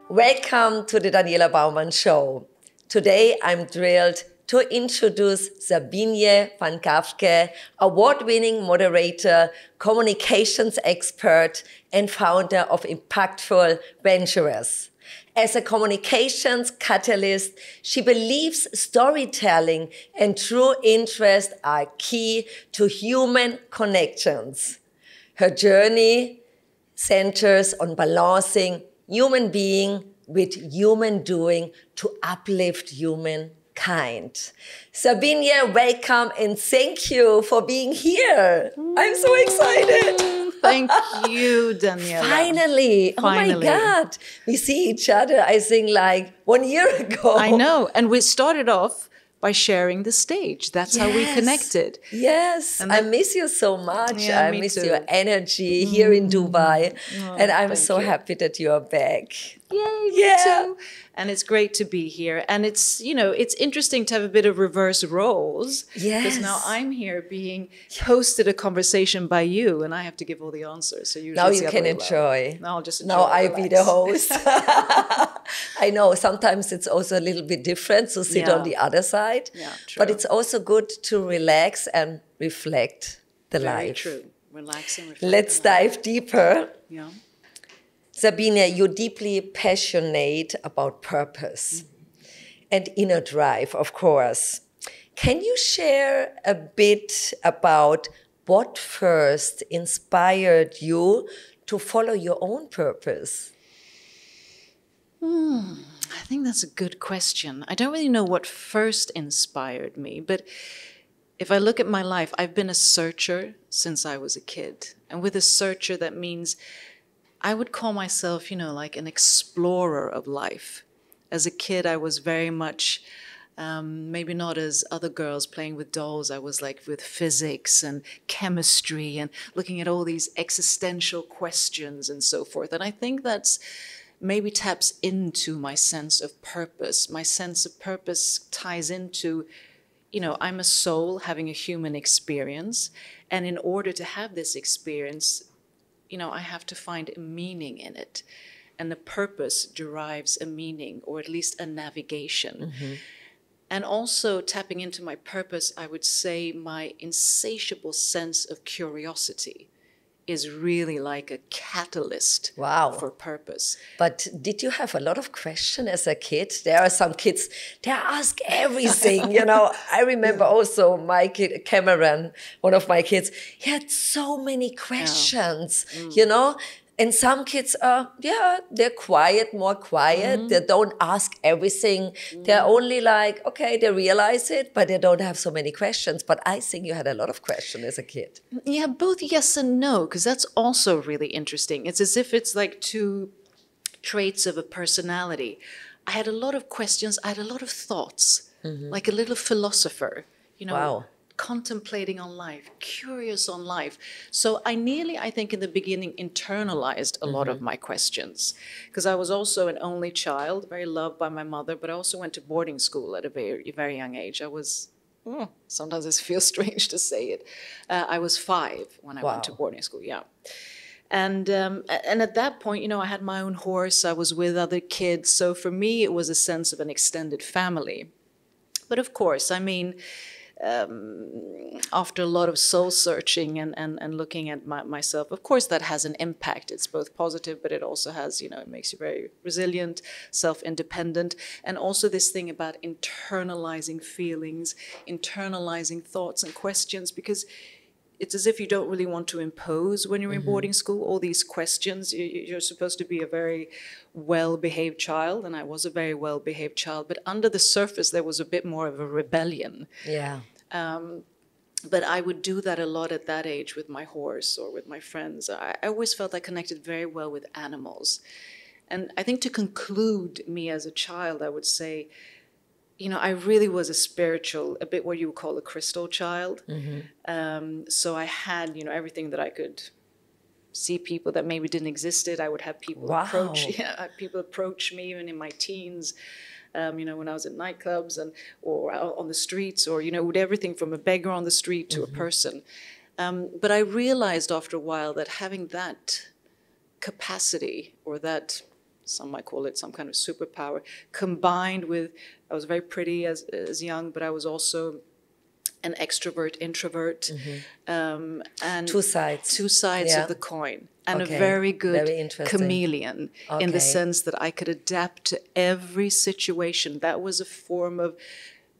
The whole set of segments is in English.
Welcome to the Daniela Baumann Show. Today I'm thrilled to introduce Sabinije von Gaffke, award-winning moderator, communications expert, and founder of IMPACTFUL Ventures. As a communications catalyst, she believes storytelling and true interest are key to human connections. Her journey centers on balancing human being with human doing to uplift humankind. Sabinije, welcome and thank you for being here. I'm so excited. Thank you, Daniela. Finally. Oh my God. We see each other, I think, like 1 year ago. I know. And we started off by sharing the stage. That's how we connected. Yes. I miss you so much. Yeah, I me miss too. your energy here in Dubai. Oh, and I'm thank so you. happy that you are back. Yay, me too. And it's great to be here. And it's, you know, it's interesting to have a bit of reverse roles. Yes. Because now I'm here being hosted a conversation by you and I have to give all the answers. So usually Now it's you the can other way enjoy. around. Now I'll just enjoy. Now I be the relax. host. I know sometimes it's also a little bit different to sit on the other side. Yeah, true. But it's also good to relax and reflect the Very life. true. Relax and reflect. Let's dive deeper. Yeah. Sabine, you're deeply passionate about purpose and inner drive, of course. Can you share a bit about what first inspired you to follow your own purpose? I think that's a good question. I don't really know what first inspired me, but if I look at my life, I've been a searcher since I was a kid. And with a searcher, that means I would call myself, you know, like an explorer of life. As a kid, I was very much, maybe not as other girls playing with dolls. I was like with physics and chemistry and looking at all these existential questions and so forth. And I think that's maybe taps into my sense of purpose. My sense of purpose ties into, you know, I'm a soul having a human experience. And in order to have this experience, you know, I have to find a meaning in it. And the purpose derives a meaning, or at least a navigation. And also tapping into my purpose, I would say my insatiable sense of curiosity is really like a catalyst for purpose. But did you have a lot of questions as a kid? There are some kids, they ask everything, you know. I remember also my kid, Cameron, one of my kids, he had so many questions, you know. And some kids are, they're quiet, more quiet. They don't ask everything. They're only like, okay, they realize it, but they don't have so many questions. But I think you had a lot of questions as a kid. Yeah, both yes and no, because that's also really interesting. It's as if it's like two traits of a personality. I had a lot of questions. I had a lot of thoughts, like a little philosopher, you know. Contemplating on life, curious on life. So I think in the beginning internalized a lot of my questions, because I was also an only child, very loved by my mother, but I also went to boarding school at a very, very young age. I was, sometimes it feels strange to say it. I was 5 when I went to boarding school, And at that point, you know, I had my own horse, I was with other kids. So for me, it was a sense of an extended family. But of course, I mean, after a lot of soul searching and looking at myself, of course that has an impact. It's both positive, but it also has, you know, it makes you very resilient, self-independent, and also this thing about internalizing feelings, internalizing thoughts and questions, because it's as if you don't really want to impose when you're in boarding school, all these questions. You're supposed to be a very well-behaved child, and I was a very well-behaved child, but under the surface there was a bit more of a rebellion. But I would do that a lot at that age with my horse or with my friends. I always felt I connected very well with animals. And I think to conclude me as a child, I would say, you know, I really was a spiritual, a bit what you would call a crystal child. So I had, you know, everything that I could see, people that maybe didn't existed. I would have people approach me even in my teens. You know, when I was in nightclubs or out on the streets, or, you know, with everything from a beggar on the street to a person. But I realized after a while that having that capacity, or that, some might call it some kind of superpower, combined with, I was very pretty as young, but I was also an extrovert, introvert, and Two sides. two sides Yeah. of the coin, and Okay. a very good Very interesting. chameleon in the Okay. sense that I could adapt to every situation. That was a form of,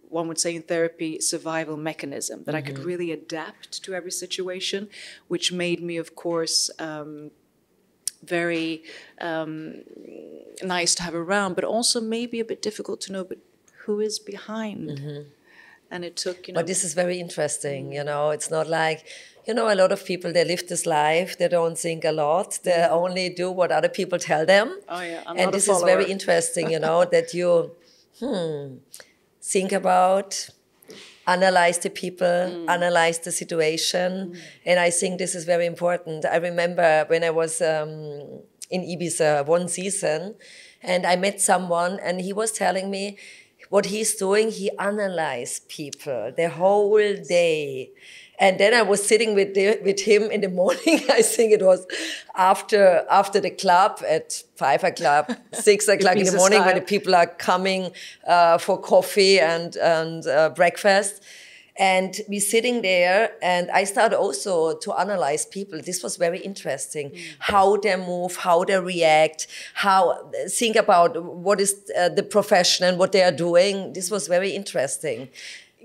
one would say in therapy, survival mechanism, that I could really adapt to every situation, which made me, of course, very nice to have around, but also maybe a bit difficult to know, but who is behind? And it took, But this is very interesting, you know. It's not like, you know, a lot of people, they live this life, they don't think a lot, they only do what other people tell them. Oh yeah, I'm and not a this is very follower. interesting, you know, that you think about, analyze the people, analyze the situation. And I think this is very important. I remember when I was in Ibiza one season, and I met someone, and he was telling me what he's doing. He analyzed people the whole day. And then I was sitting with him in the morning. I think it was after the club at 5 o'clock, 6 o'clock in the morning, when the people are coming for coffee and breakfast. And we sitting there, and I started also to analyze people. This was very interesting. How they move, how they react, think about what is the profession and what they are doing. This was very interesting.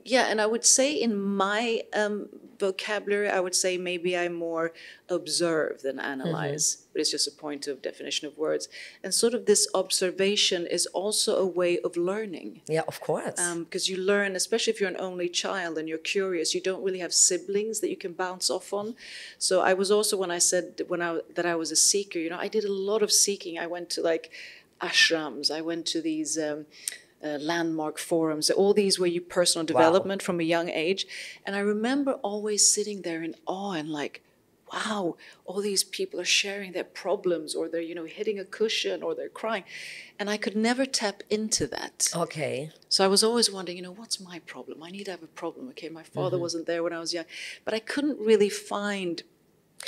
Yeah, and I would say in my vocabulary, I would say maybe I more observe than analyze, but it's just a point of definition of words. And sort of this observation is also a way of learning. Yeah, of course. Because you learn, especially if you're an only child and you're curious, you don't really have siblings that you can bounce off on. So I was also, when I said that I was a seeker, you know, I did a lot of seeking. I went to like ashrams, I went to these landmark forums, all these where you personal development from a young age. And I remember always sitting there in awe and like, wow, all these people are sharing their problems, or they're, you know, hitting a cushion, or they're crying. And I could never tap into that. Okay. So I was always wondering, you know, what's my problem? I need to have a problem. Okay, my father wasn't there when I was young. But I couldn't really find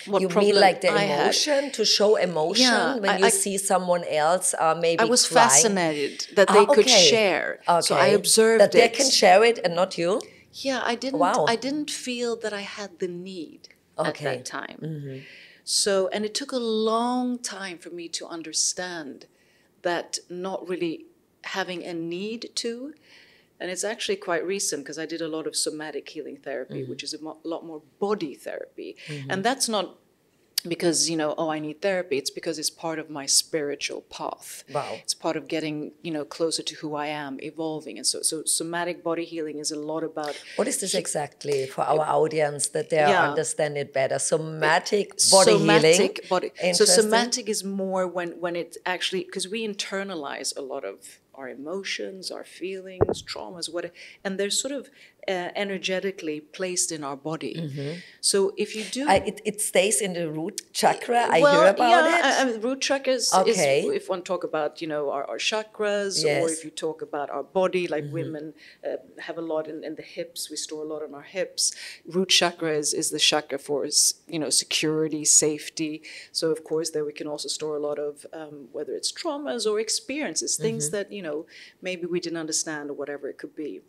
what you problem mean like the I had. emotion, to show emotion, Yeah, when you see someone else maybe I was crying? Fascinated that they could share. Okay. So I observed that they can share it and not you? Yeah, I didn't feel that I had the need at that time. So, and it took a long time for me to understand that not really having a need to. And it's actually quite recent, because I did a lot of somatic healing therapy, which is a lot more body therapy. And that's not because, you know, oh, I need therapy. It's because it's part of my spiritual path. Wow. It's part of getting, you know, closer to who I am, evolving. And so somatic body healing is a lot about... What is this exactly for our audience, that they understand it better? Somatic body healing. So somatic is more when it actually, because we internalize a lot of our emotions, our feelings, traumas, and they're sort of energetically placed in our body. So if you do... it stays in the root chakra, I hear about it. I mean, root chakra is, if one talk about, you know, our chakras, or if you talk about our body, like women have a lot in the hips, we store a lot in our hips. Root chakra is the chakra for, you know, security, safety. So of course there we can also store a lot of, whether it's traumas or experiences, things that, you know, maybe we didn't understand, or whatever it could be.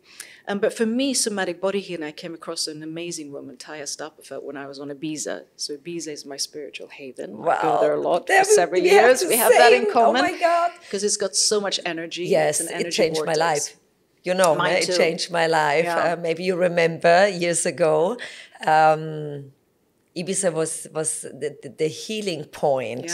But for me, somatic body healing, I came across an amazing woman, Taya Stapelfeld, when I was on Ibiza. So Ibiza is my spiritual haven. Wow. I go there a lot for several years. We have that in common. Oh my God. Because it's got so much energy. Yes, it's an energy it changed vortex. my life. You know, it changed my life. Yeah. Maybe you remember years ago, Ibiza was the healing point,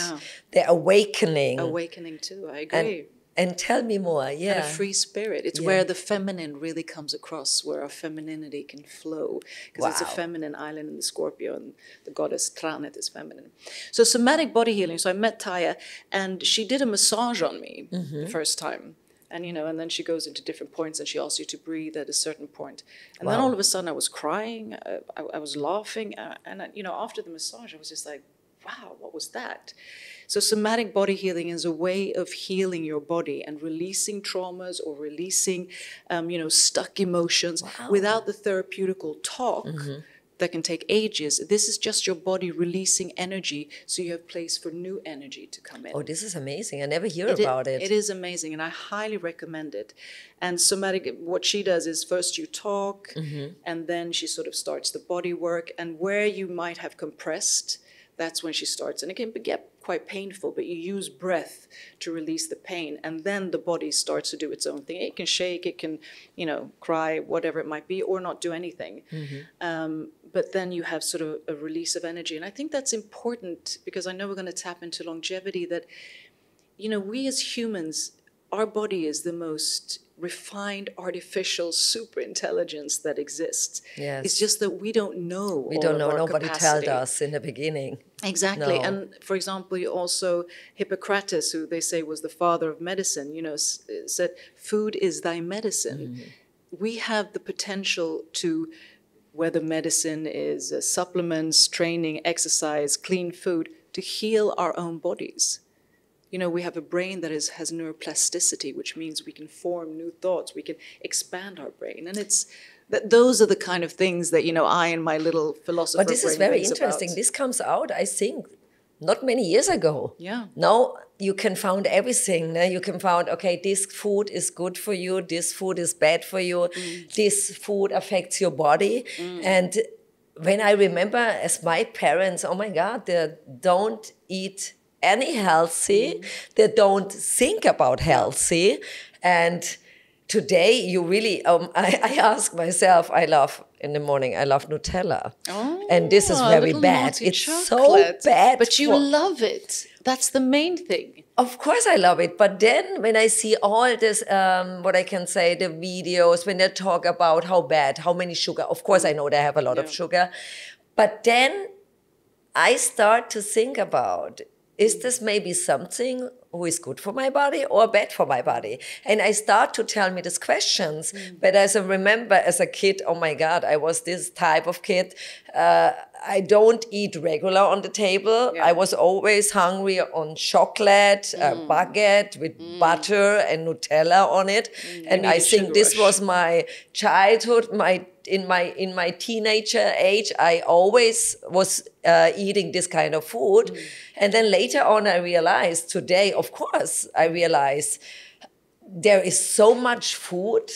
the awakening. Awakening too, I agree. And tell me more, And a free spirit. It's where the feminine really comes across, where our femininity can flow. Because it's a feminine island in the Scorpio, and the goddess Tranet is feminine. So somatic body healing. So I met Taya, and she did a massage on me the first time. And, you know, and then she goes into different points, and she asks you to breathe at a certain point. And then all of a sudden I was crying, I was laughing. And, you know, after the massage, I was just like, wow, what was that? So somatic body healing is a way of healing your body and releasing traumas, or releasing, you know, stuck emotions without the therapeutical talk. that can take ages. This is just your body releasing energy, so you have place for new energy to come in. Oh, this is amazing. I never hear about it. It is amazing, and I highly recommend it. And somatic, what she does is first you talk, and then she sort of starts the body work, and where you might have compressed, that's when she starts. And it can get quite painful, but you use breath to release the pain, and then the body starts to do its own thing. It can shake, it can, cry, whatever it might be, or not do anything. But then you have sort of a release of energy. And I think that's important, because I know we're going to tap into longevity, that, we as humans, our body is the most refined, artificial, super intelligence that exists. Yes. It's just that we don't know. We don't know. Nobody capacity. told us in the beginning. Exactly. No. And for example, also Hippocrates, who they say was the father of medicine, said, food is thy medicine. We have the potential to, whether medicine is supplements, training, exercise, clean food, to heal our own bodies. We have a brain that has neuroplasticity, which means we can form new thoughts, we can expand our brain. And those are the kind of things that, I and my little philosopher brain But this is very interesting. About. This comes out, I think, not many years ago. Yeah. Now you can find everything. You can find, okay, this food is good for you, this food is bad for you, this food affects your body. And when I remember as my parents, oh my God, they don't eat any healthy, they don't think about healthy. And today you really, I ask myself, in the morning, I love Nutella. Oh, and this is very bad. It's chocolate. So bad. But you love it. That's the main thing. Of course I love it. But then when I see all this, what I can say, the videos, when they talk about how bad, how many sugar, of course I know they have a lot of sugar. But then I start to think about, is this maybe something who is good for my body or bad for my body? And I start to tell me these questions. But as I remember as a kid, oh my God, I was this type of kid. I don't eat regular on the table. I was always hungry on chocolate, baguette with butter and Nutella on it. And I think this was my childhood, in my teenager age, I always was eating this kind of food. And then later on, I realized today, of course, I realize there is so much food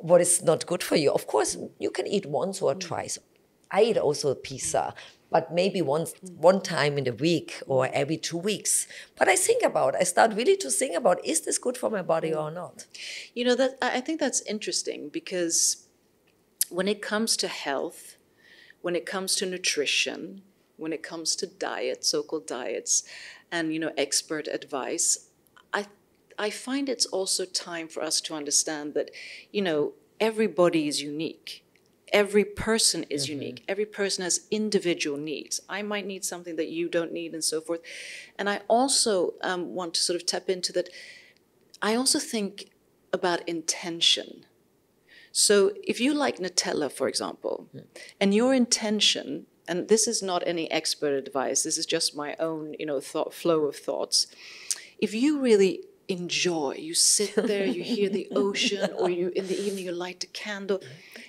what is not good for you. Of course, you can eat once or twice. I eat also pizza, but maybe one time in the week or every 2 weeks. But I start really to think about, is this good for my body or not? I think that's interesting, because when it comes to health, when it comes to nutrition, when it comes to diet, so-called diets, and, expert advice, I find it's also time for us to understand that, everybody is unique. Every person is unique. Every person has individual needs. I might need something that you don't need, and so forth. And I also want to sort of tap into that. I also think about intention. So if you like Nutella, for example, and your intention, and this is not any expert advice, this is just my own, flow of thoughts. If you really enjoy, you sit there, you hear the ocean, or in the evening you light a candle,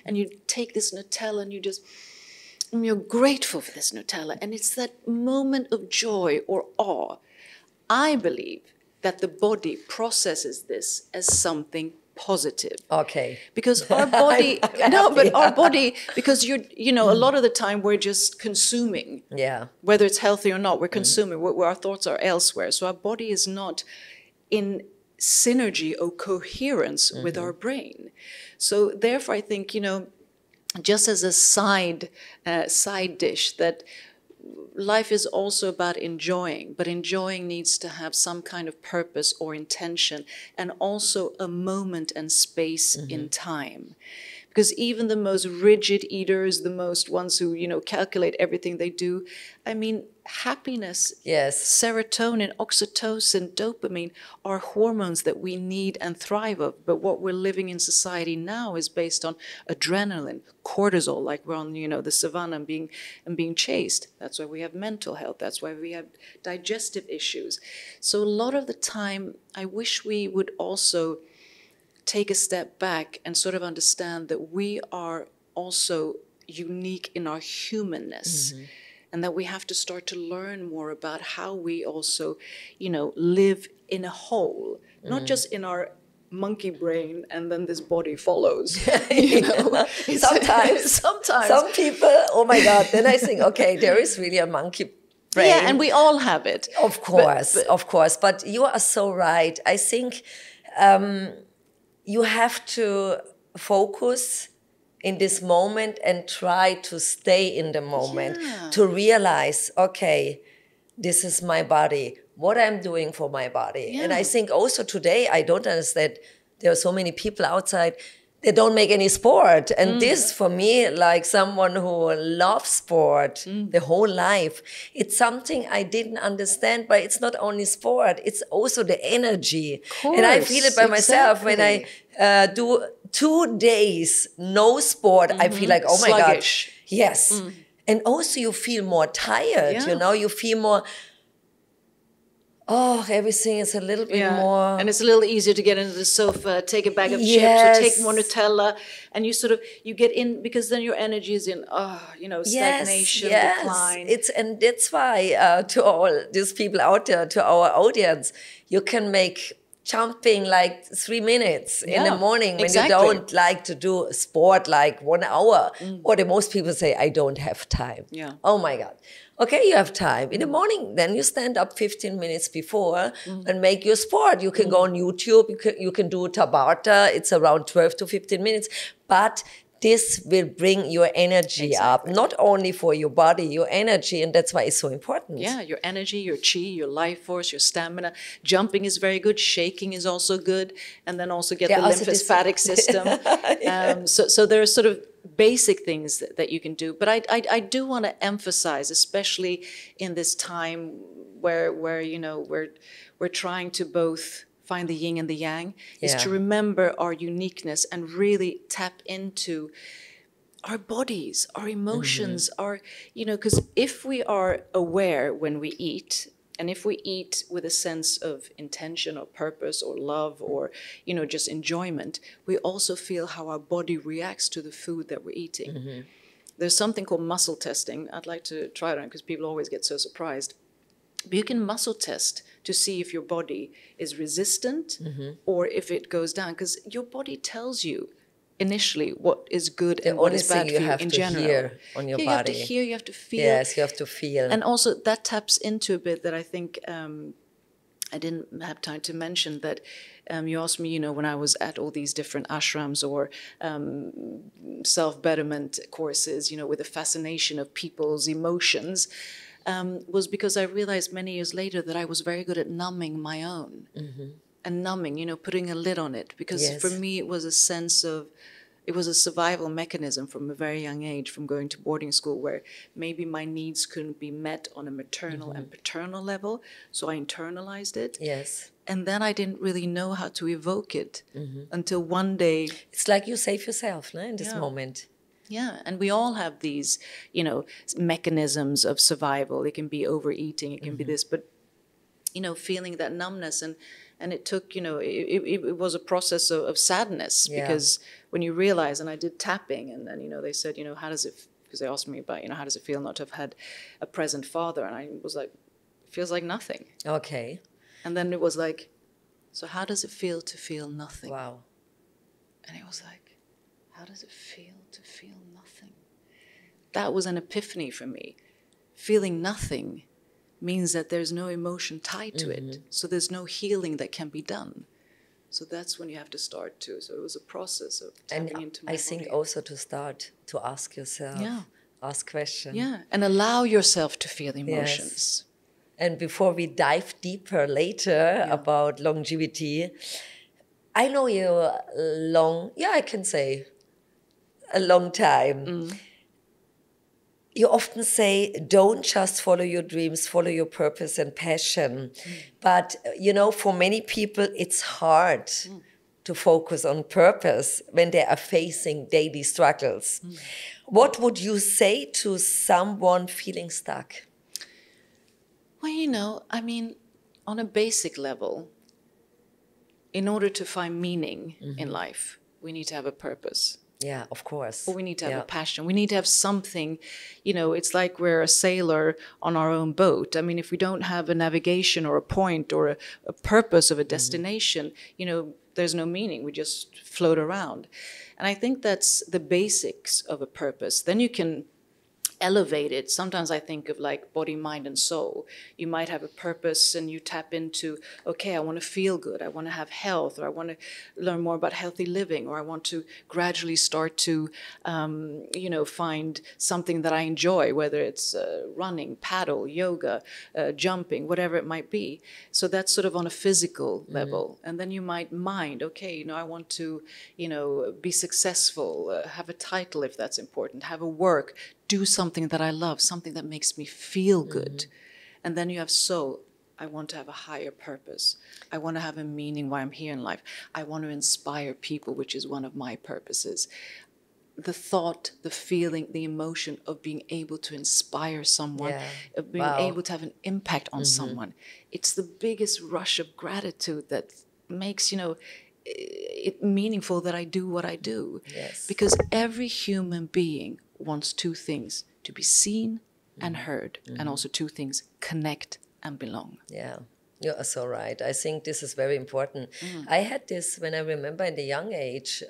and you take this Nutella and you're grateful for this Nutella, and it's that moment of joy or awe. I believe that the body processes this as something positive. Okay. Because our body, our body, because a lot of the time we're just consuming. Yeah. Whether it's healthy or not, we're consuming, where our thoughts are elsewhere. So our body is not in synergy or coherence with our brain. So therefore, I think, just as a side dish, that life is also about enjoying, but enjoying needs to have some kind of purpose or intention, and also a moment and space in time. Because even the most rigid eaters, the most ones who, calculate everything they do, happiness, serotonin, oxytocin, dopamine are hormones that we need and thrive of. But what we're living in society now is based on adrenaline, cortisol, like we're on, the savannah and being chased. That's why we have mental health. That's why we have digestive issues. So a lot of the time, I wish we would also take a step back and sort of understand that we are also unique in our humanness. And that we have to start to learn more about how we also, live in a whole, not just in our monkey brain and then this body follows. Sometimes. Some people, oh my God, then I think, okay, there is really a monkey brain. Yeah, and we all have it. Of course. But you are so right. I think you have to focus in this moment and try to stay in the moment, to realize, okay, this is my body, what I'm doing for my body. And I think also today, I don't understand, there are so many people outside, they don't make any sport. And this for me, like someone who loves sport the whole life, it's something I didn't understand, but it's not only sport, it's also the energy. And I feel it by myself when I do 2 days, no sport, I feel like, oh my sluggish. God. Yes. And also you feel more tired, you feel more, everything is a little bit more. And it's a little easier to get into the sofa, take a bag of chips or take more Nutella. And you get in, because then your energy is in, stagnation, decline. And that's why to all these people out there, to our audience, you can make jumping like 3 minutes in the morning when you don't like to do sport like 1 hour. Or the most people say, I don't have time. Yeah. Oh my God. Okay, you have time. In the morning, then you stand up 15 minutes before and make your sport. You can go on YouTube, you can do Tabata. It's around 12 to 15 minutes. But this will bring your energy up, not only for your body, your energy, and that's why it's so important. Yeah, your energy, your chi, your life force, your stamina. Jumping is very good. Shaking is also good. And then also get the lymphatic system. So there are sort of basic things that you can do. But I do want to emphasize, especially in this time where we're trying to both find the yin and the yang, is to remember our uniqueness and really tap into our bodies, our emotions, because if we are aware when we eat, and if we eat with a sense of intention or purpose or love or, just enjoyment, we also feel how our body reacts to the food that we're eating. There's something called muscle testing. I'd like to try it on because people always get so surprised. But you can muscle test to see if your body is resistant or if it goes down, because your body tells you initially what is good and what is bad for you in general. You have to hear on your body. You have to hear, you have to feel. Yes, you have to feel. And also that taps into a bit that I think I didn't have time to mention, that you asked me, when I was at all these different ashrams or self-betterment courses, with the fascination of people's emotions, was because I realized many years later that I was very good at numbing my own. And numbing, putting a lid on it. Because for me, it was a sense of, it was a survival mechanism from a very young age, from going to boarding school, where maybe my needs couldn't be met on a maternal and paternal level. So I internalized it. Yes. And then I didn't really know how to evoke it until one day. It's like you save yourself, no, in this moment. Yeah, and we all have these, mechanisms of survival. It can be overeating, it can be this, but, feeling that numbness. And it took, it was a process of sadness, because when you realize, and I did tapping, and then, they said, how does it, because they asked me about, how does it feel not to have had a present father? And I was like, it feels like nothing. Okay. And then it was like, so how does it feel to feel nothing? Wow. And it was like, how does it feel to feel nothing? That was an epiphany for me. Feeling nothing means that there's no emotion tied to it. So there's no healing that can be done. So that's when you have to start to. So it was a process of tapping into my body. I think also to start to ask yourself, ask questions. Yeah, and allow yourself to feel emotions. Yes. And before we dive deeper later about longevity, I know you I can say a long time. You often say, don't just follow your dreams, follow your purpose and passion. But, for many people, it's hard to focus on purpose when they are facing daily struggles. What would you say to someone feeling stuck? Well, on a basic level, in order to find meaning in life, we need to have a purpose. Yeah, of course. But we need to have a passion. We need to have something, it's like we're a sailor on our own boat. I mean, if we don't have a navigation or a point or a purpose of a destination, there's no meaning. We just float around. And I think that's the basics of a purpose. Then you can elevate it. Sometimes I think of like body, mind, and soul. You might have a purpose and you tap into, okay, I want to feel good, I want to have health, or I want to learn more about healthy living, or I want to gradually start to, find something that I enjoy, whether it's running, paddle, yoga, jumping, whatever it might be. So that's sort of on a physical level. And then you might mind, okay, I want to, be successful, have a title if that's important, have a work, do something that I love, something that makes me feel good. And then you have soul. I want to have a higher purpose. I want to have a meaning why I'm here in life. I want to inspire people, which is one of my purposes. The thought, the feeling, the emotion of being able to inspire someone, of being able to have an impact on someone. It's the biggest rush of gratitude that makes, it meaningful that I do what I do. Yes. Because every human being wants two things: to be seen and heard, and also two things: connect and belong. Yeah, you are so right. I think this is very important. I had this when I remember in the young age.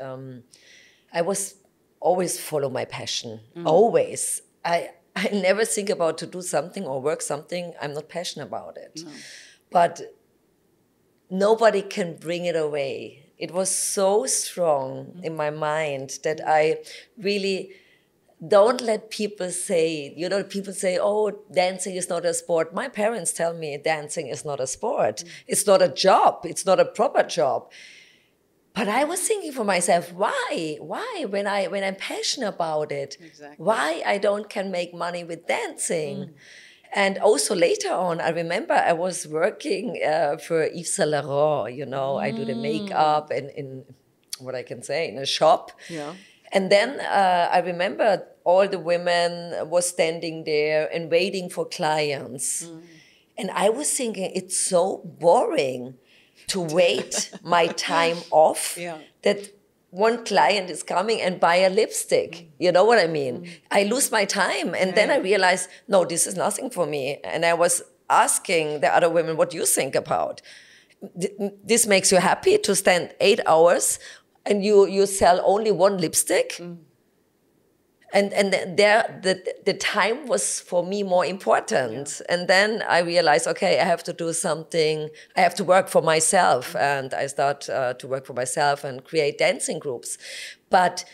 I was always follow my passion, always. I never think about to do something or work something I'm not passionate about it. No. But nobody can bring it away. It was so strong in my mind that I really don't let people say, people say, oh, dancing is not a sport. My parents tell me dancing is not a sport. It's not a job. It's not a proper job. But I was thinking for myself, why? Why? When I'm passionate about it, why I can make money with dancing? And also later on, I remember I was working for Yves Saint Laurent, I do the makeup and in what I can say, in a shop. Yeah. And then I remember all the women were standing there and waiting for clients. And I was thinking, it's so boring to wait my time off that one client is coming and buy a lipstick. You know what I mean? I lose my time. And then I realized, no, this is nothing for me. And I was asking the other women, what do you think about? This makes you happy to stand 8 hours and you sell only one lipstick? And the time was for me more important. And then I realized, okay, I have to do something. I have to work for myself. And I start to work for myself and create dancing groups. But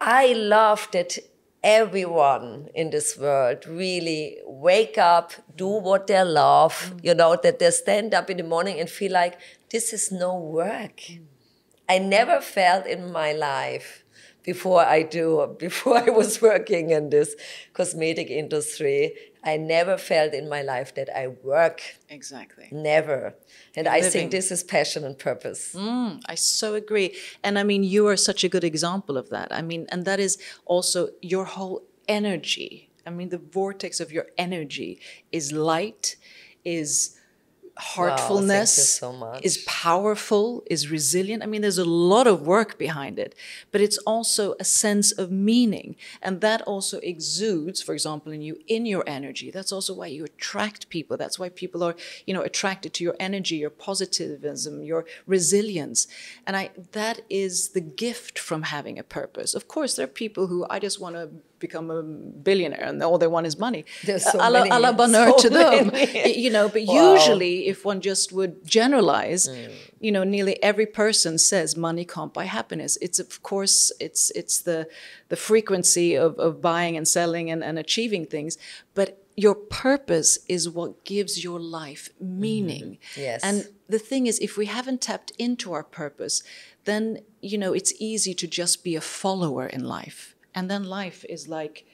I love that everyone in this world really wake up, do what they love, that they stand up in the morning and feel like this is no work. I never felt in my life before I was working in this cosmetic industry, I never felt in my life that I work. Exactly. Never. And I think this is passion and purpose. I so agree. And I mean, you are such a good example of that. I mean, and that is also your whole energy. I mean, the vortex of your energy is light, is heartfulness, wow, thank you so much. Is powerful, is resilient. I mean, there's a lot of work behind it, but it's also a sense of meaning. And that also exudes, for example, in your energy. That's also why you attract people. That's why people are, attracted to your energy, your positivism, your resilience. And that is the gift from having a purpose. Of course, there are people who, I just want to become a billionaire and all they want is money. There's so many, à la bonheur to them. But wow. Usually if one just would generalize, nearly every person says money can't buy happiness. It's of course, it's the frequency of buying and selling and achieving things. But your purpose is what gives your life meaning. Yes. And the thing is, if we haven't tapped into our purpose, then, it's easy to just be a follower in life. And then life is like,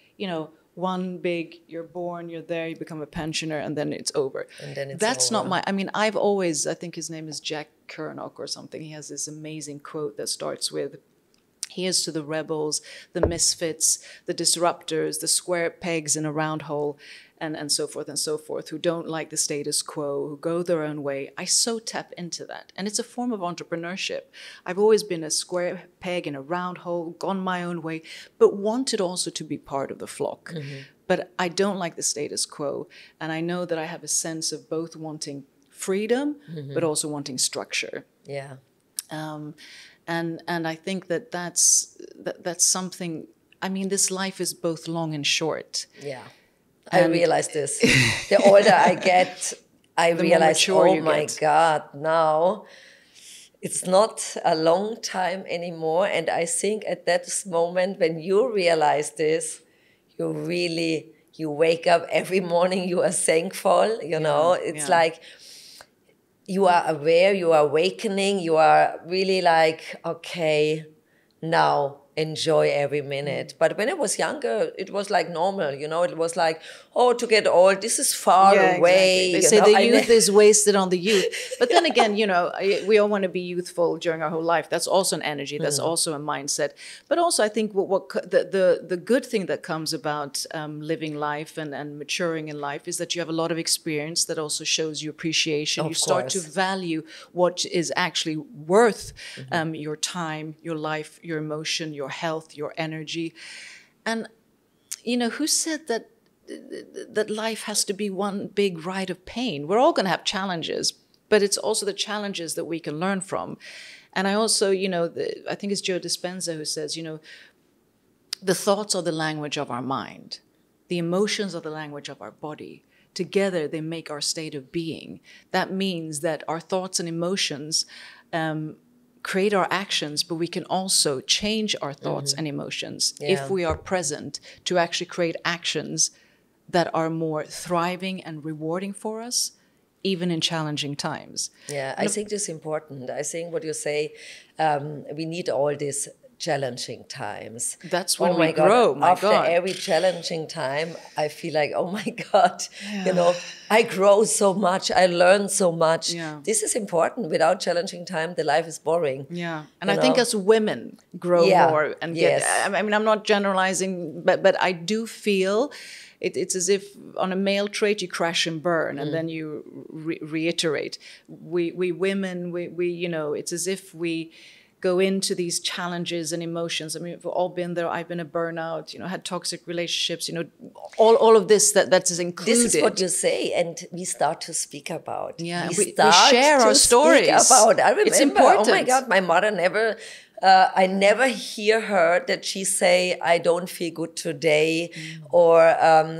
one big, you're born, you're there, you become a pensioner, and then it's over. And then it's That's over. not I think his name is Jack Kerouac or something. He has this amazing quote that starts with, Here's to the rebels, the misfits, the disruptors, the square pegs in a round hole, and so forth, who don't like the status quo, who go their own way. I so tap into that. And it's a form of entrepreneurship. I've always been a square peg in a round hole, gone my own way, but wanted also to be part of the flock. But I don't like the status quo. And I know that I have a sense of both wanting freedom, but also wanting structure. Yeah. And I think that's something, I mean, this life is both long and short. Yeah. I realize this. The older I get, I realize, oh my God, now it's not a long time anymore. And I think at that moment when you realize this, you wake up every morning, you are thankful, you know, it's like you are aware, you are awakening, you are really like, okay, now enjoy every minute. But when I was younger, it was like normal, you know, it was like, oh, to get old, this is far away. Exactly. They say the youth is wasted on the youth. But then again, you know, we all want to be youthful during our whole life. That's also an energy. That's also a mindset. But also I think the good thing that comes about living life and maturing in life is that you have a lot of experience that also shows you appreciation. You start to value what is actually worth your time, your life, your emotion, your health, your energy. And, you know, who said that life has to be one big ride of pain? We're all going to have challenges, but it's also the challenges that we can learn from. And I also, you know, I think it's Joe Dispenza who says, you know, the thoughts are the language of our mind. The emotions are the language of our body. Together, they make our state of being. That means that our thoughts and emotions create our actions, but we can also change our thoughts and emotions if we are present to actually create actions that are more thriving and rewarding for us, even in challenging times. Yeah, I think this is important. I think what you say, we need all these challenging times. That's when we grow. After every challenging time, I feel like, oh my God, you know, I grow so much, I learn so much. This is important. Without challenging time, the life is boring. Yeah, and I think as women grow more and get. I mean, I'm not generalizing, but I do feel it's as if on a male trait you crash and burn, and then you reiterate. We women, we you know, it's as if we go into these challenges and emotions. I mean, we've all been there. I've been a burnout, you know, had toxic relationships, you know, all of this that is included. This is what you say, and we start to speak about. Yeah, we share our stories. I remember, it's important. Oh my God, my mother never... I never hear her that she say, I don't feel good today, or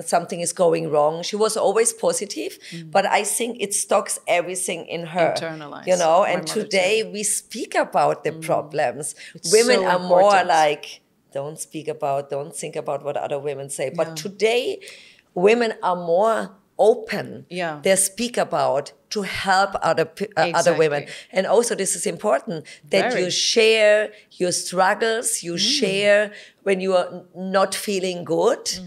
something is going wrong. She was always positive, but I think it stocks everything in her. Internalized. You know, and today we speak about the problems. Women are more like, don't think about what other women say. But today, women are more open. They speak about to help other women. And also this is important, that you share your struggles, you share when you are not feeling good,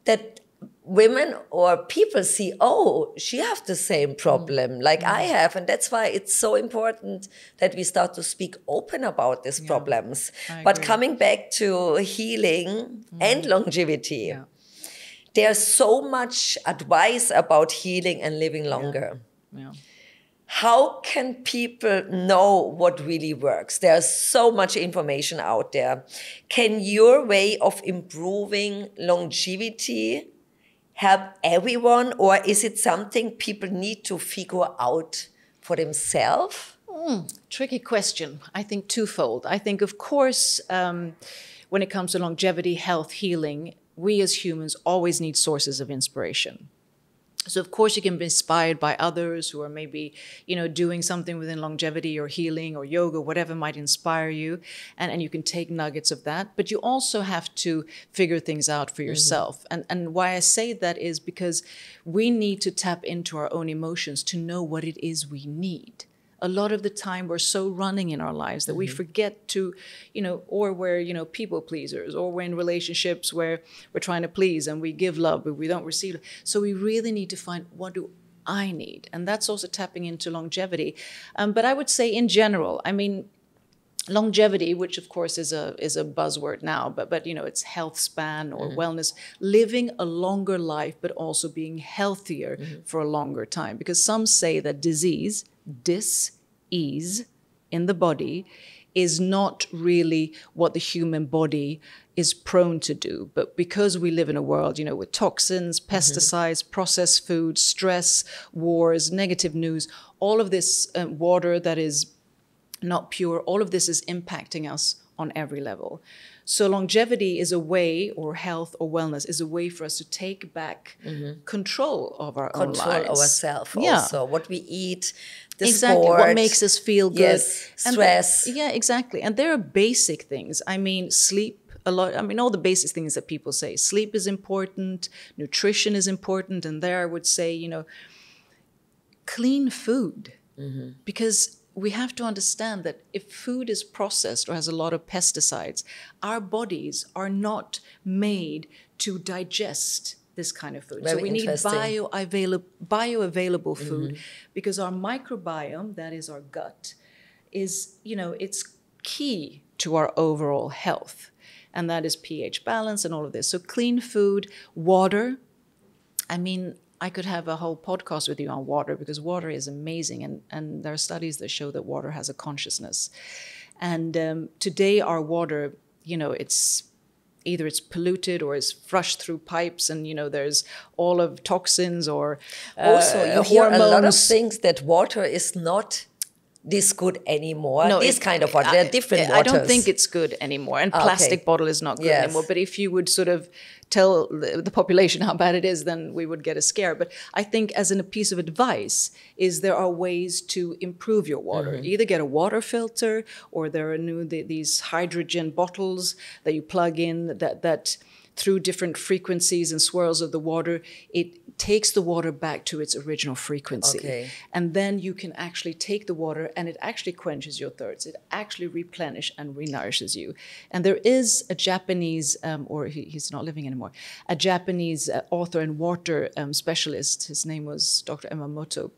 that women or people see, oh, she has the same problem like I have. And that's why it's so important that we start to speak open about these problems. But coming back to healing and longevity, there's so much advice about healing and living longer. How can people know what really works? There's so much information out there. Can your way of improving longevity help everyone, or is it something people need to figure out for themselves? Tricky question. I think twofold. I think, of course, when it comes to longevity, health, healing, we as humans always need sources of inspiration. So of course you can be inspired by others who are maybe, you know, doing something within longevity or healing or yoga, whatever might inspire you. And you can take nuggets of that. But you also have to figure things out for yourself. And why I say that is because we need to tap into our own emotions to know what it is we need. A lot of the time we're so running in our lives that we forget to, you know, or we're, you know, people pleasers, or we're in relationships where we're trying to please and we give love, but we don't receive. So we really need to find, what do I need? And that's also tapping into longevity. But I would say in general, I mean, longevity, which of course is a buzzword now, but you know, it's health span or wellness, living a longer life, but also being healthier for a longer time. Because some say that disease, dis-ease in the body, is not really what the human body is prone to do. But because we live in a world, you know, with toxins, pesticides, processed food, stress, wars, negative news, all of this water that is not pure, all of this is impacting us on every level. So longevity is a way, or health or wellness is a way for us to take back control of our own lives. Control ourselves also, what we eat, the exactly sport. What makes us feel good. Yes, stress. Yeah, exactly. And there are basic things. I mean, sleep, a lot. I mean, all the basic things that people say. Sleep is important, nutrition is important, and there I would say, you know, clean food. Because we have to understand that if food is processed or has a lot of pesticides, our bodies are not made to digest this kind of food. Very so we need interesting. bioavailable food, because our microbiome, that is our gut, is, you know, it's key to our overall health. And that is pH balance and all of this. So clean food, water. I mean, I could have a whole podcast with you on water, because water is amazing. And there are studies that show that water has a consciousness. And today our water, you know, it's either it's polluted or is flushed through pipes, and, you know, there's all of toxins or also, you hear hormones. a lot of things that water is not this good anymore. No, this kind of water. There are different waters. I don't think it's good anymore. And plastic bottle is not good anymore. But if you would sort of tell the population how bad it is, then we would get a scare. But I think as a piece of advice is there are ways to improve your water. Either get a water filter, or there are these hydrogen bottles that you plug in that through different frequencies and swirls of the water, it takes the water back to its original frequency. Okay. And then you can actually take the water and it actually quenches your thirst. It actually replenishes and renourishes you. And there is a Japanese, or he's not living anymore, a Japanese author and water specialist. His name was Dr. Emamoto.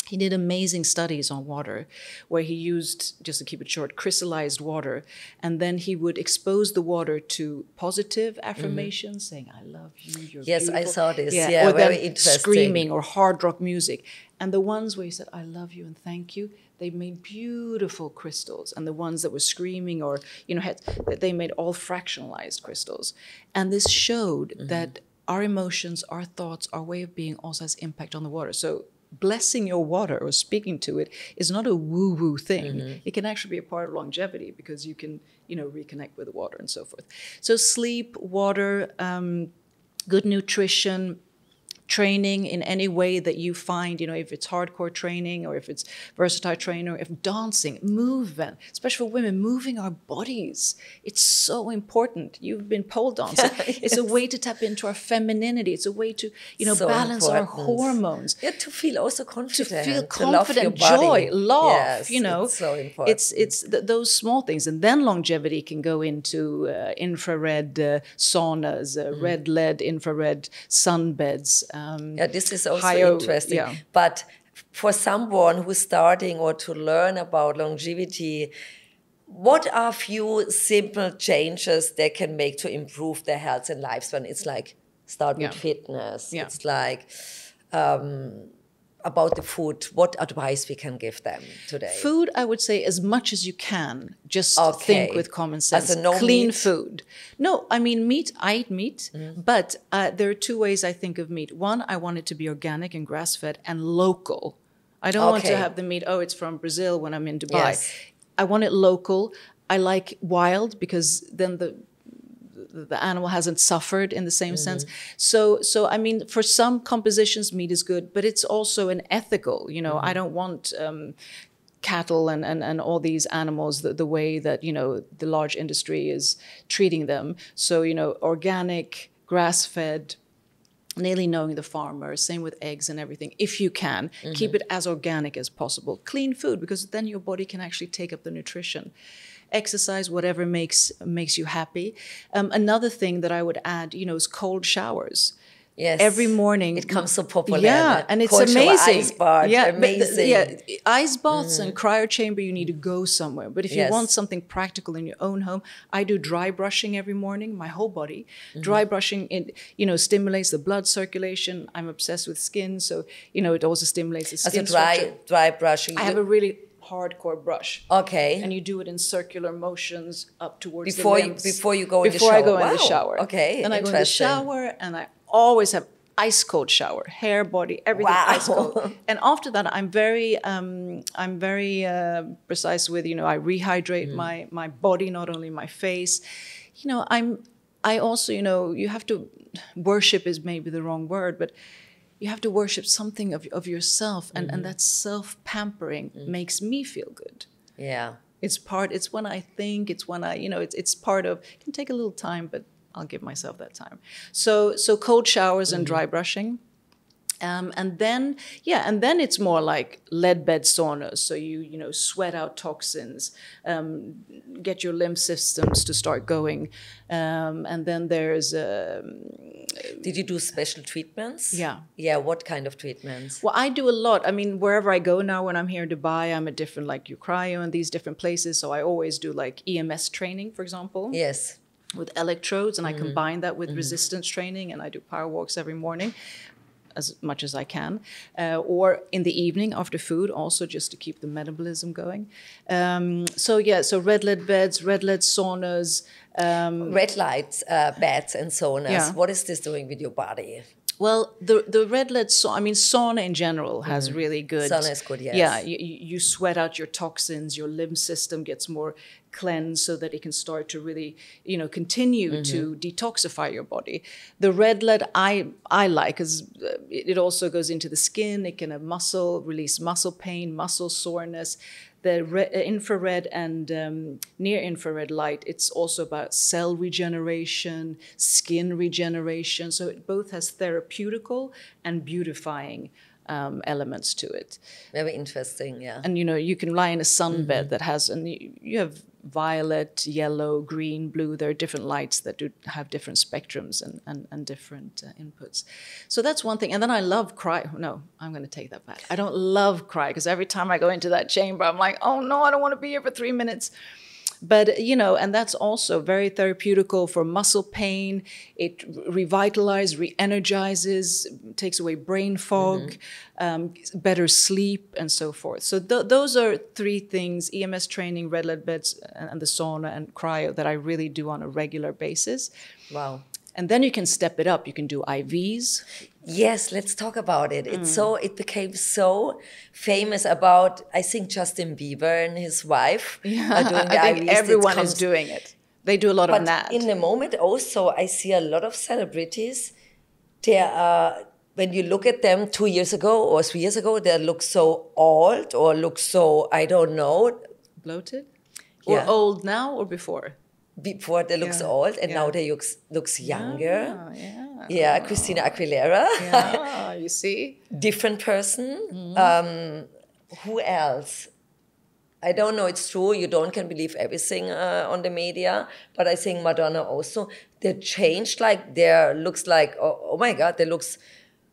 He did amazing studies on water, where he used, just to keep it short, crystallized water. And then he would expose the water to positive affirmations, saying, I love you, you're beautiful. I saw this. Yeah, or very then interesting. screaming or hard rock music. And the ones where he said, I love you and thank you, they made beautiful crystals. And the ones that were screaming or, you know, they made all fractionalized crystals. And this showed that our emotions, our thoughts, our way of being also has impact on the water. So blessing your water or speaking to it is not a woo-woo thing. It can actually be a part of longevity, because you can, you know, reconnect with the water and so forth. So sleep, water, good nutrition, training in any way that you find, you know, if it's hardcore training or if it's versatile training, or if dancing, movement, especially for women, moving our bodies. It's so important. You've been pole dancing. Yes. It's a way to tap into our femininity. It's a way to, you know, so balance our hormones. Yeah, to feel also confident. To feel confident, joy, love, you know. It's so important. It's those small things. And then longevity can go into infrared saunas, red LED infrared sunbeds. This is also interesting. Yeah. But for someone who's starting or to learn about longevity, what are a few simple changes they can make to improve their health and lifespan? It's like start with fitness. Yeah. It's like about the food. What advice we can give them today? Food, I would say, as much as you can. Just think with common sense. As a no clean meat? Food. No, I mean meat. I eat meat, but there are two ways I think of meat. One, I want it to be organic and grass-fed and local. I don't want to have the meat, it's from Brazil when I'm in Dubai. Yes. I want it local. I like wild, because then the animal hasn't suffered in the same sense. So I mean, for some compositions, meat is good, but it's also an ethical, you know, I don't want cattle and all these animals the way that, you know, the large industry is treating them. So, you know, organic, grass-fed, nearly knowing the farmer, same with eggs and everything. If you can, keep it as organic as possible. Clean food, because then your body can actually take up the nutrition. Exercise, whatever makes you happy. Another thing that I would add, you know, is cold showers. Yes. Every morning. It comes so popular. Yeah, and it's cold shower, amazing. ice bath, yeah, amazing. Ice baths and cryo chamber, you need to go somewhere. But if you Yes. want something practical in your own home, I do dry brushing every morning, my whole body. Dry brushing, it, stimulates the blood circulation. I'm obsessed with skin, so, it also stimulates the skin structure. Dry brushing. I have a really hardcore brush. Okay. And you do it in circular motions up towards the before limbs. you go in the shower. Before I go in the shower. Okay. Then I go in the shower, and I always have ice cold shower, hair, body, everything ice cold. And after that, I'm very precise with, I rehydrate my body, not only my face. I also, you have to, worship is maybe the wrong word, but you have to worship something of yourself, and that self-pampering makes me feel good. Yeah. It's when I think, it's when I, it's part of, it can take a little time, but I'll give myself that time. So cold showers and dry brushing. And then it's more like lead bed saunas. So you sweat out toxins, get your lymph systems to start going. And then there's... Did you do special treatments? Yeah. Yeah, what kind of treatments? Well, I do a lot. I mean, wherever I go now, when I'm here in Dubai, I'm at different, like Cryo and these different places. So I always do like EMS training, for example. Yes. With electrodes, and I combine that with resistance training, and I do power walks every morning as much as I can, or in the evening after food, also just to keep the metabolism going. So red lead beds, red lead saunas. Red lights, beds and saunas. Yeah. What is this doing with your body? Well, the red lead sauna in general has really good... Sauna is good, yes. Yeah, you sweat out your toxins, your lymph system gets more cleansed so that it can start to really, continue to detoxify your body. The red lead I like, because it also goes into the skin, it can have release muscle pain, muscle soreness. The infrared and near-infrared light, it's also about cell regeneration, skin regeneration. So it both has therapeutical and beautifying elements to it. Very interesting, yeah. And, you can lie in a sunbed that has, and you have violet, yellow, green, blue. There are different lights that do have different spectrums and different inputs. So that's one thing. And then I love cryo. No, I'm going to take that back. I don't love cryo, because every time I go into that chamber, I'm like, oh no, I don't want to be here for 3 minutes. But, and that's also very therapeutical for muscle pain. It revitalizes, re-energizes, takes away brain fog, better sleep, and so forth. So those are 3 things: EMS training, red lead beds, and the sauna and cryo, that I really do on a regular basis. Wow. And then you can step it up. You can do IVs. Yes, let's talk about it. It became so famous about, I think, Justin Bieber and his wife are doing the I think IVs. everyone is doing it. They do a lot of that. In the moment also, I see a lot of celebrities. When you look at them 2 years ago or 3 years ago, they look so old or look so, I don't know. Bloated? Or old now or before? Before they look old, and now they looks younger. Yeah, Christina Aguilera. Yeah, you see? Different person. Who else? I don't know, it's true, you can believe everything on the media, but I think Madonna also, they changed, looks like, oh my God, they looks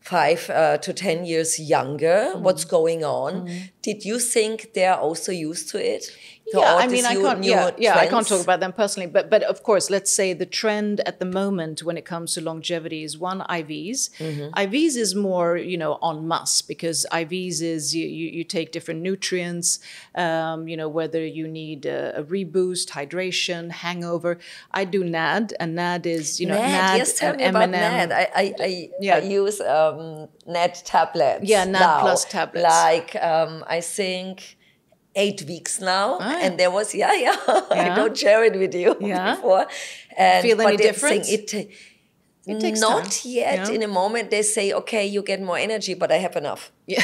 5 to 10 years younger. What's going on? Did you think they're also used to it? I can't talk about them personally, but of course, let's say the trend at the moment when it comes to longevity is IVs. IVs is more, en masse, because IVs is you take different nutrients, whether you need a reboost, hydration, hangover. I do NAD, and NAD is, NAD. Yes, tell me about NAD. I use NAD tablets. Yeah, NAD plus tablets. I think 8 weeks now, and there was I don't share it with you before. And feel any difference? It takes not time. Yet. In a moment they say, okay, you get more energy, but I have enough. Yeah.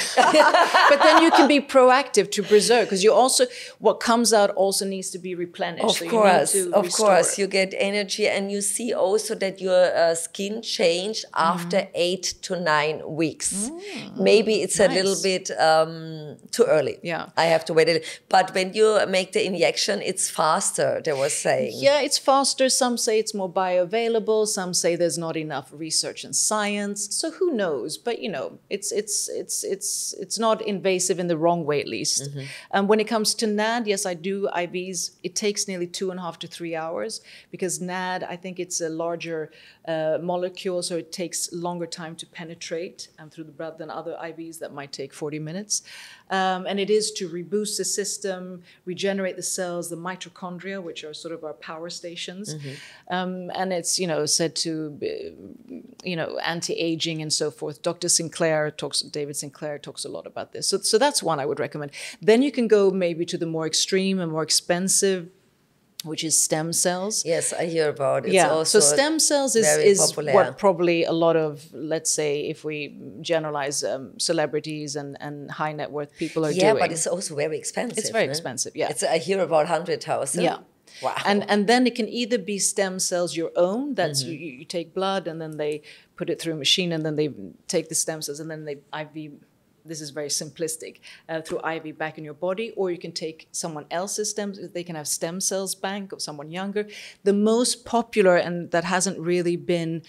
But then you can be proactive to preserve, because you also, what comes out also needs to be replenished. Of so course, you need to of restore. course, you get energy, and you see also that your skin change after 8 to 9 weeks. Maybe it's a little bit too early. Yeah. I have to wait a little. But when you make the injection, it's faster, they were saying. Yeah, it's faster. Some say it's more bioavailable. Some say there's not enough research and science. So who knows? But you know, it's not invasive in the wrong way, at least. When it comes to NAD, yes, I do IVs. It takes nearly 2.5 to 3 hours, because NAD, I think it's a larger molecule, so it takes longer time to penetrate through the blood than other IVs that might take 40 minutes. And it is to reboost the system, regenerate the cells, the mitochondria, which are sort of our power stations. And it's, you know, said to be, you know, anti-aging and so forth. David Sinclair talks a lot about this. So that's one I would recommend. Then you can go maybe to the more extreme and more expensive, which is stem cells. Yes, I hear about it. Yeah, Also so stem cells is what probably a lot of, let's say, if we generalize celebrities and high net worth people are doing. Yeah, but it's also very expensive. It's very expensive, yeah. I hear about 100,000. Yeah. Wow. And then it can either be stem cells your own, that's you take blood and then they put it through a machine and then they take the stem cells and then they IV, this is very simplistic, through IV back in your body, or you can take someone else's stems. They can have stem cells bank of someone younger. The most popular, and that hasn't really been,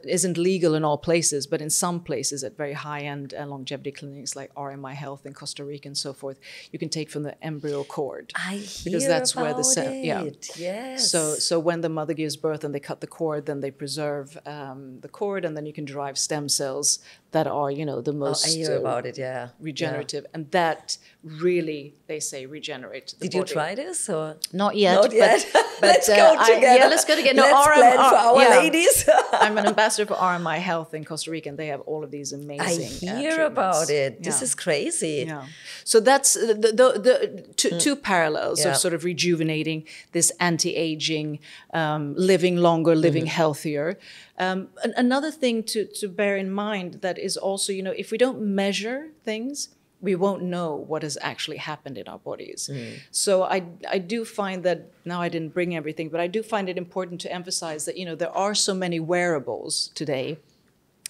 isn't legal in all places, but in some places at very high-end longevity clinics like RMI Health in Costa Rica and so forth, you can take from the embryo cord. I hear because that's about where the it. Yeah. Yes. So when the mother gives birth and they cut the cord, then they preserve the cord, and then you can derive stem cells that are, you know, the most I hear about it, yeah. regenerative, and that really, they say, regenerate the Did body. you try this or Not yet. Not yet. But Let's go together. Yeah, let's go together. No, Let's plan for our ladies. I'm an ambassador for RMI Health in Costa Rica, and they have all of these amazing. I hear treatments. about it. This is crazy. Yeah. So that's the two parallels of sort of rejuvenating, this anti-aging, living longer, living healthier. Another thing to bear in mind that is also, you know, if we don't measure things, we won't know what has actually happened in our bodies. So I do find that, now I didn't bring everything, but I do find it important to emphasize that, you know, there are so many wearables today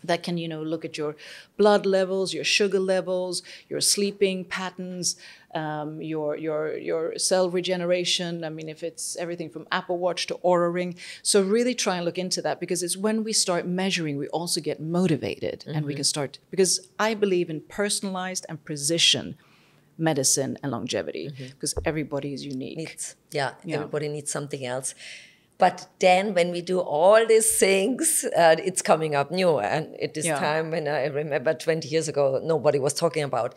that can, you know, look at your blood levels, your sugar levels, your sleeping patterns, your cell regeneration. I mean, if it's everything from Apple Watch to Oura Ring. So really try and look into that, because it's when we start measuring, we also get motivated and we can start, because I believe in personalized and precision medicine and longevity, because everybody is unique. Everybody needs something else. But then when we do all these things, it's coming up new. And at this time, when I remember 20 years ago, nobody was talking about.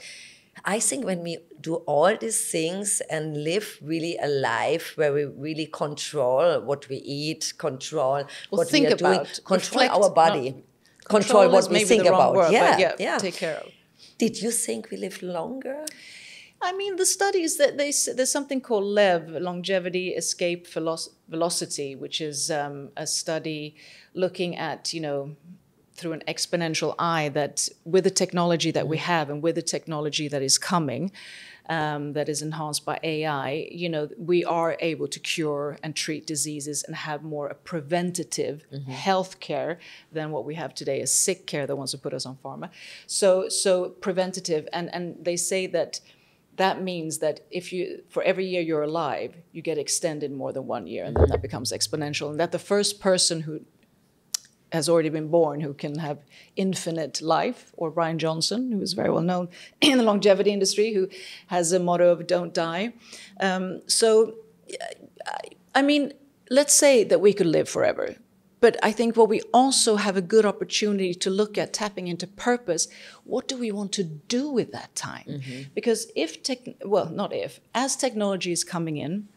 I think when we do all these things and live really a life where we really control what we eat, control what we are doing, control our body, control what we think about. Word, take care of. Did you think we live longer? I mean, the studies that there's something called LEV, longevity escape velocity, which is a study looking at, you know, through an exponential eye, that with the technology that we have and with the technology that is coming, that is enhanced by AI, you know, we are able to cure and treat diseases and have more a preventative health care than what we have today, a sick care that wants to put us on pharma. So preventative, and they say that means that if you, for every year you're alive, you get extended more than 1 year, and then that becomes exponential. And that the first person who has already been born who can have infinite life, or Brian Johnson, who is very well known in the longevity industry, who has a motto of don't die. So, I mean, let's say that we could live forever. But I think what we also have a good opportunity to look at, tapping into purpose, what do we want to do with that time? Because as technology is coming in,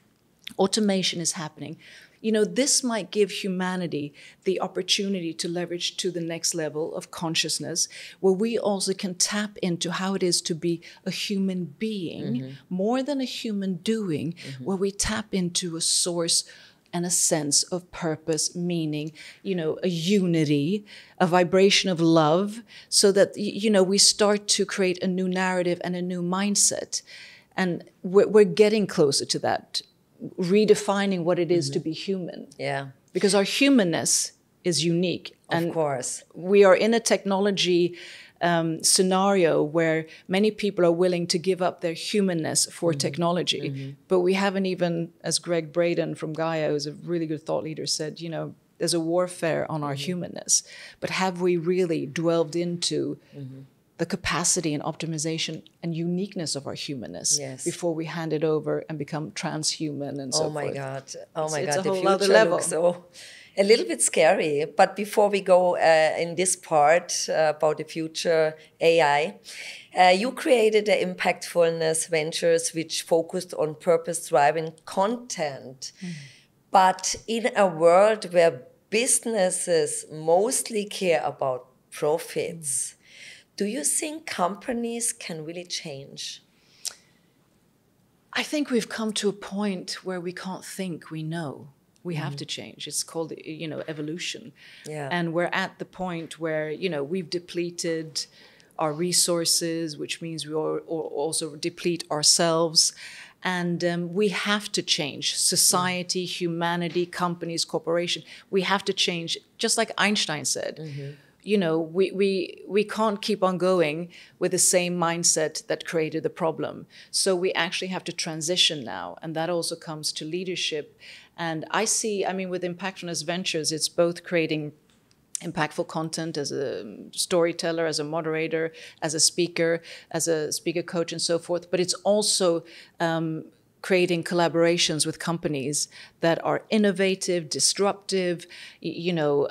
automation is happening, you know, this might give humanity the opportunity to leverage to the next level of consciousness, where we also can tap into how it is to be a human being, more than a human doing, where we tap into a source and a sense of purpose, meaning, you know, a unity, a vibration of love, so that, you know, we start to create a new narrative and a new mindset. And we're getting closer to that, redefining what it is to be human. Yeah. Because our humanness is unique. Of course. We are in a technology scenario where many people are willing to give up their humanness for technology. But we haven't even, as Greg Braden from Gaia, who's a really good thought leader, said, you know, there's a warfare on our humanness. But have we really delved into the capacity and optimization and uniqueness of our humanness before we hand it over and become transhuman and so forth? Oh my God. Oh my It's God. a The whole other future level. looks so a little bit scary. But before we go in this part about the future AI, you created the Impactfulness Ventures, which focused on purpose-driven content. But in a world where businesses mostly care about profits, do you think companies can really change? I think we've come to a point where we can't think, we know. We have to change. It's called, you know, evolution. Yeah. And we're at the point where, you know, we've depleted our resources, which means we also deplete ourselves. And we have to change. Society, humanity, companies, corporation. We have to change, just like Einstein said. You know, we can't keep on going with the same mindset that created the problem. So we actually have to transition now. And that also comes to leadership. And I see, I mean, with Impactfulness Ventures, it's both creating impactful content as a storyteller, as a moderator, as a speaker coach, and so forth. But it's also creating collaborations with companies that are innovative, disruptive, you know,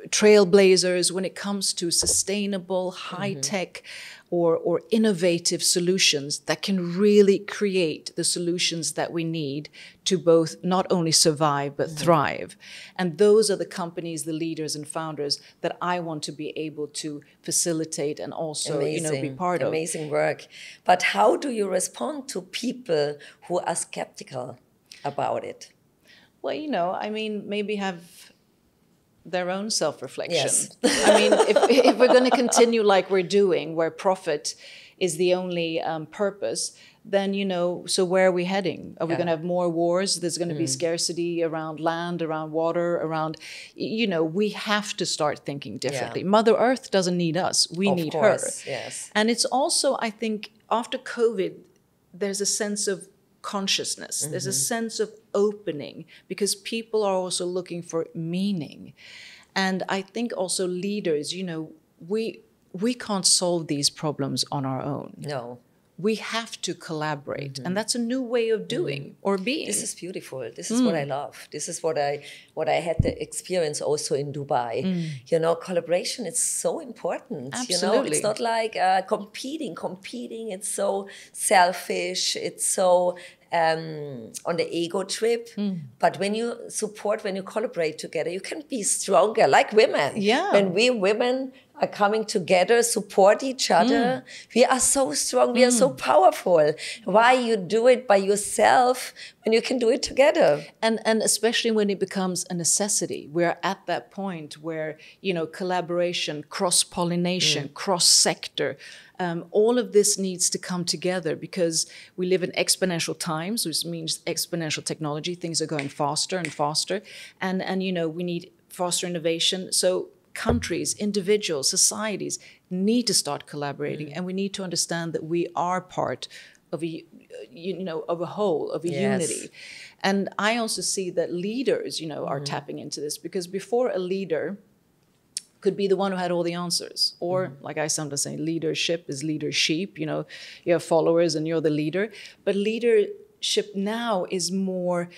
trailblazers when it comes to sustainable, high-tech or innovative solutions that can really create the solutions that we need to both not only survive but thrive. And those are the companies, the leaders and founders that I want to be able to facilitate and also, you know, be part of. Amazing work. But how do you respond to people who are skeptical about it? Well, you know, I mean, maybe have their own self-reflection. Yes. I mean, if we're going to continue like we're doing, where profit is the only purpose, then, you know, so where are we heading? Are we going to have more wars? There's going to be scarcity around land, around water, around, you know, we have to start thinking differently. Mother Earth doesn't need us. We need her. Yes. And it's also, I think, after COVID, there's a sense of consciousness. There's a sense of opening because people are also looking for meaning. And I think also leaders, you know, we can't solve these problems on our own. No. We have to collaborate. And that's a new way of doing or being. This is beautiful. This is what I love. This is what I had the experience also in Dubai. You know, collaboration is so important. Absolutely. You know, it's not like competing. It's so selfish. It's so on the ego trip. But when you support, when you collaborate together, you can be stronger, like women. Yeah. When we women are coming together, support each other, we are so strong, we are so powerful. Why you do it by yourself when you can do it together? And especially when it becomes a necessity. We're at that point where, you know, collaboration, cross-pollination, cross-sector, all of this needs to come together because we live in exponential times, which means exponential technology. Things are going faster and faster. And you know, we need faster innovation. So countries, individuals, societies need to start collaborating, and we need to understand that we are part of a, you know, of a whole, of a unity. And I also see that leaders, you know, are tapping into this because before a leader could be the one who had all the answers, or like I sometimes say, leadership is leadership. You know, you have followers and you're the leader, but leadership now is more,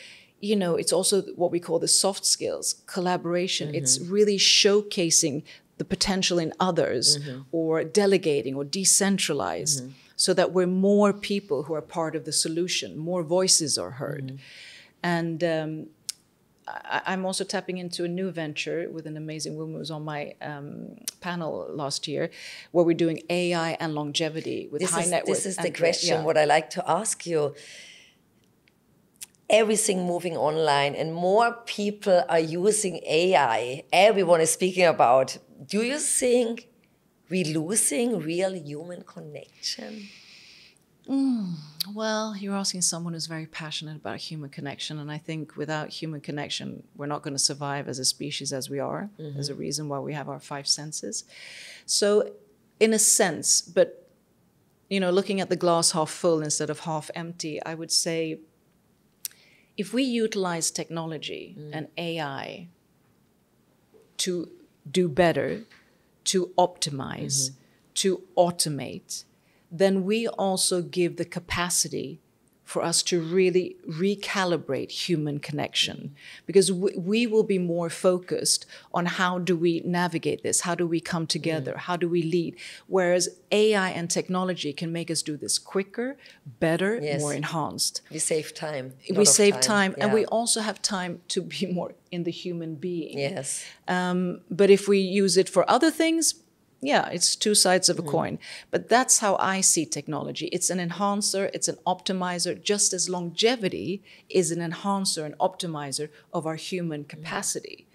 you know, it's also what we call the soft skills, collaboration. It's really showcasing the potential in others or delegating or decentralized so that we're more people who are part of the solution, more voices are heard. And I'm also tapping into a new venture with an amazing woman who was on my panel last year, where we're doing AI and longevity with high net worth. This is the question, what I like to ask you. everything moving online and more people are using AI, everyone is speaking about, do you think we're losing real human connection? Well, you're asking someone who's very passionate about human connection, and I think without human connection, we're not going to survive as a species as we are. There's a reason why we have our 5 senses. So, in a sense, but, looking at the glass half full instead of half empty, I would say if we utilize technology and AI to do better, to optimize, to automate, then we also give the capacity for us to really recalibrate human connection, because we will be more focused on how do we navigate this, how do we come together, how do we lead, whereas AI and technology can make us do this quicker, better, more enhanced. We save time. We save time, and we also have time to be more in the human being. Yes. But if we use it for other things, it's 2 sides of a coin. But that's how I see technology. It's an enhancer, it's an optimizer, just as longevity is an enhancer and optimizer of our human capacity.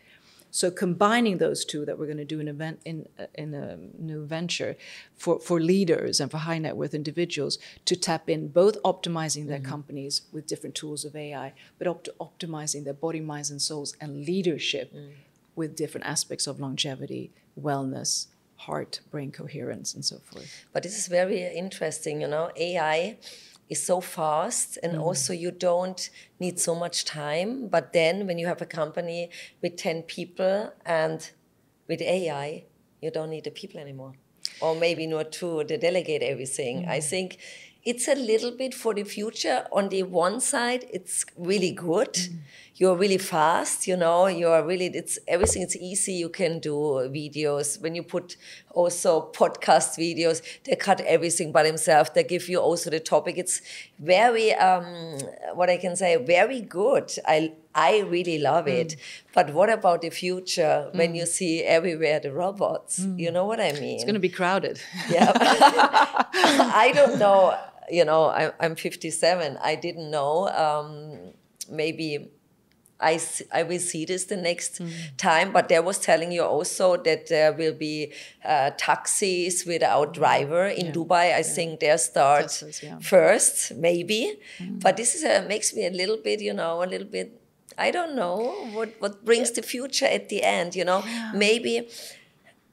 So combining those two that we're going to do in a new venture for leaders and for high net worth individuals to tap in, both optimizing their companies with different tools of AI, but optimizing their body, minds, and souls and leadership with different aspects of longevity, wellness, heart, brain coherence, and so forth. But this is very interesting, AI is so fast, and also you don't need so much time. But then when you have a company with 10 people and with AI, you don't need the people anymore. Or maybe not to delegate everything. I think it's a little bit for the future. On the one side, it's really good. You're really fast, everything is easy. You can do videos. When you put also podcast videos, they cut everything by themselves. They give you also the topic. It's very, very good. I really love it. But what about the future when you see everywhere the robots? You know what I mean? It's going to be crowded. Yeah. I don't know. I'm 57. I didn't know. Maybe I will see this the next time. But there was telling you also that there will be taxis without driver in Dubai. I think they start first, maybe. But this is makes me a little bit, I don't know what brings the future at the end, Maybe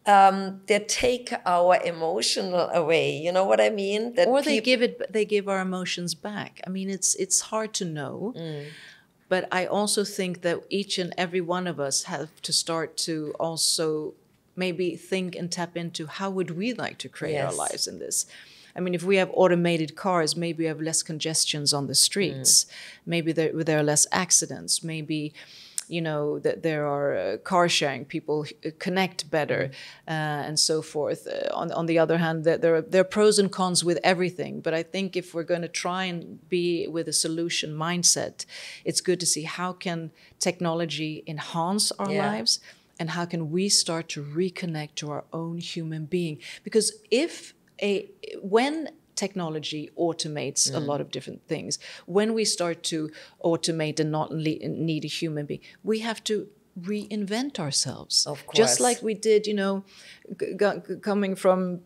they take our emotional away, you know what I mean? Or they give our emotions back. I mean, it's hard to know. But I also think that each and every one of us have to start to also maybe think and tap into how would we like to create our lives in this. I mean, if we have automated cars, maybe we have less congestions on the streets. Maybe there are less accidents. Maybe, that there are car sharing, people connect better, and so forth. On the other hand, there are pros and cons with everything. But I think if we're going to try and be with a solution mindset, it's good to see how can technology enhance our lives, and how can we start to reconnect to our own human being. Because when technology automates a lot of different things, when we start to automate and not need a human being, we have to reinvent ourselves. Of course. Just like we did, coming from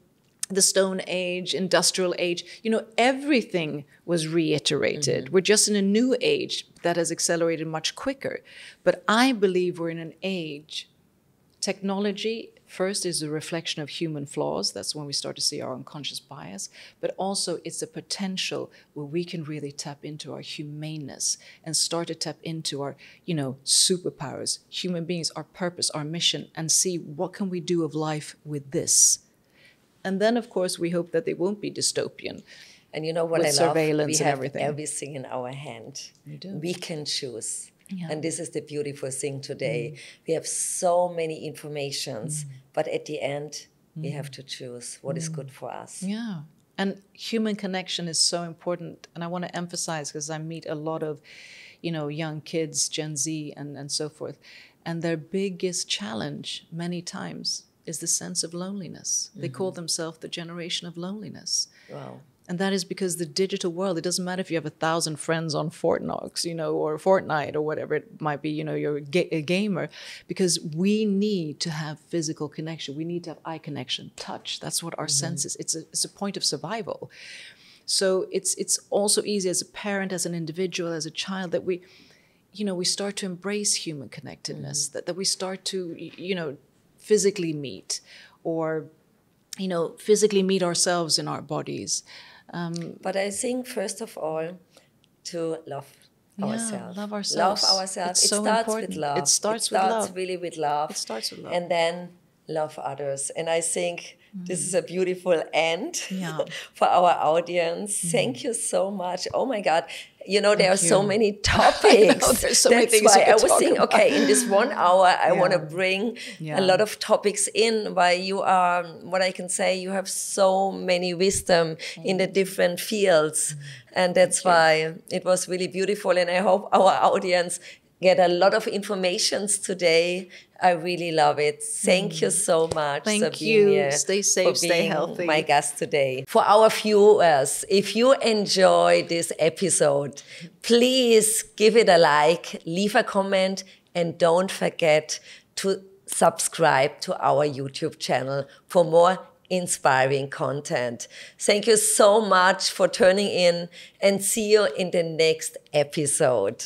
the Stone Age, Industrial Age, everything was reiterated. We're just in a new age that has accelerated much quicker. But I believe we're in an age, technology first is a reflection of human flaws. That's when we start to see our unconscious bias. But also it's a potential where we can really tap into our humaneness and start to tap into our, superpowers, human beings, our purpose, our mission, and see what can we do of life with this. And then, of course, we hope that they won't be dystopian. And you know what I love? Surveillance we have everything. Everything in our hand. We do. We can choose. Yeah. And this is the beautiful thing today. We have so many informations, but at the end, we have to choose what is good for us. Yeah. And human connection is so important. And I want to emphasize, because I meet a lot of, young kids, Gen Z and so forth. And their biggest challenge many times is the sense of loneliness. They call themselves the generation of loneliness. Wow. And that is because the digital world, it doesn't matter if you have 1,000 friends on Fortnox, you know, or Fortnite or whatever it might be, you know, you're a gamer, because we need to have physical connection. We need to have eye connection, touch. That's what our sense is. It's a point of survival. So it's also easy as a parent, as an individual, as a child, that we, you know, we start to embrace human connectedness, that we start to, you know, physically meet, or, you know, physically meet ourselves in our bodies. But I think, first of all, to love ourselves. Love ourselves. Love ourselves. It's it so starts important. with love. It starts with love. Really with love. It starts with love. And then love others. And I think this is a beautiful end for our audience. Thank you so much. Oh my God. You know, there are so many topics. There's so many things why you could I was thinking, talk okay, in this 1 hour, I want to bring a lot of topics in, why you are, what I can say, you have so many wisdom in the different fields. And that's why it was really beautiful. And I hope our audience get a lot of informations today. I really love it. Thank you so much, Thank Sabine, you. Stay safe, stay healthy. My guest today. For our viewers, if you enjoy this episode, please give it a like, leave a comment, and don't forget to subscribe to our YouTube channel for more inspiring content. Thank you so much for tuning in, and see you in the next episode.